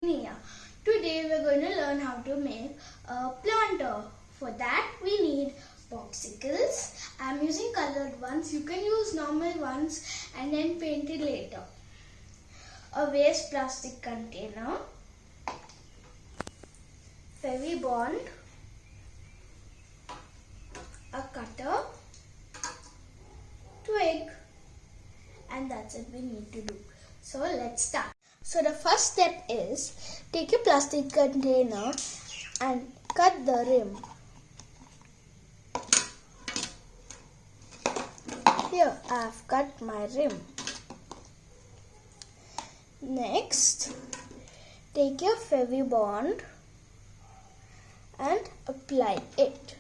Nia. Today we're going to learn how to make a planter. For that we need popsicles. I'm using colored ones. You can use normal ones and then paint it later. A waste plastic container, Fevibond, a cutter, twig, and that's it we need to do. So let's start. So the first step is take a plastic container and cut the rim. Here I have cut my rim. Next, take your Fevibond and apply it.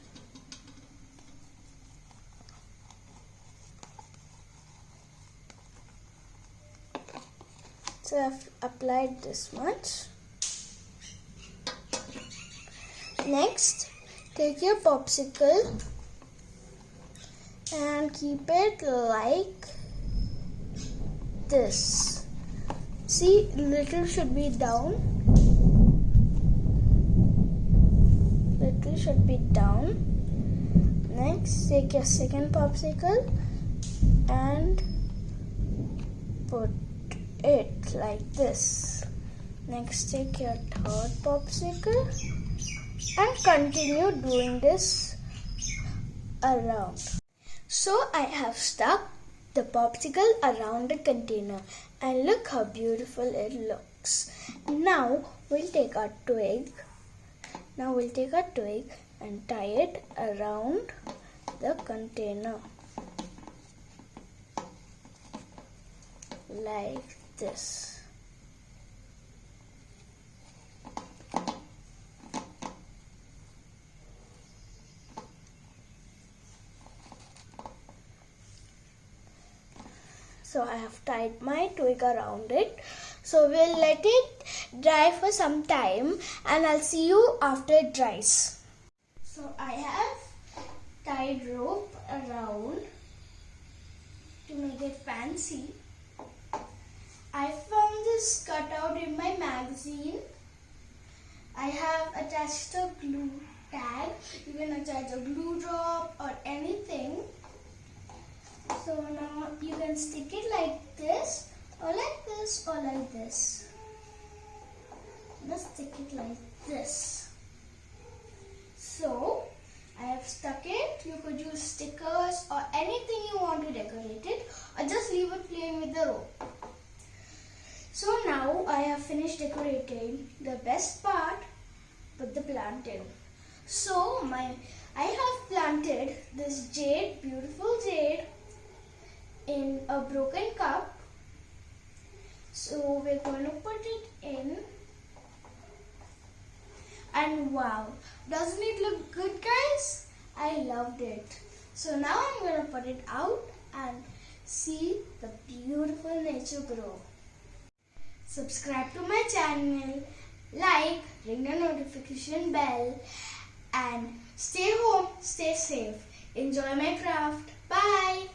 So I've applied this much. Next, take your popsicle and keep it like this. See, little should be down. Little should be down. Next, take your second popsicle and put it like this. Next, take your third popsicle and continue doing this around. So I have stuck the popsicle around the container and look how beautiful it looks. Now we'll take our twig. And tie it around the container like this. So I have tied my twig around it. So we'll let it dry for some time and I'll see you after it dries. So I have tied rope around to make it fancy. I found this cutout in my magazine. I have attached a glue tag. You can attach a glue drop or anything. So now you can stick it like this or like this or like this. Just stick it like this. So I have stuck it. You could use stickers or anything you want to decorate it or just leave it plain with the rope. So now I have finished decorating. The best part, put the plant in. So I have planted this jade, beautiful jade, in a broken cup. So we're going to put it in. And wow, doesn't it look good, guys? I loved it. So now I'm going to put it out and see the beautiful nature grow. Subscribe to my channel, like, ring the notification bell, and stay home, stay safe. Enjoy my craft. Bye.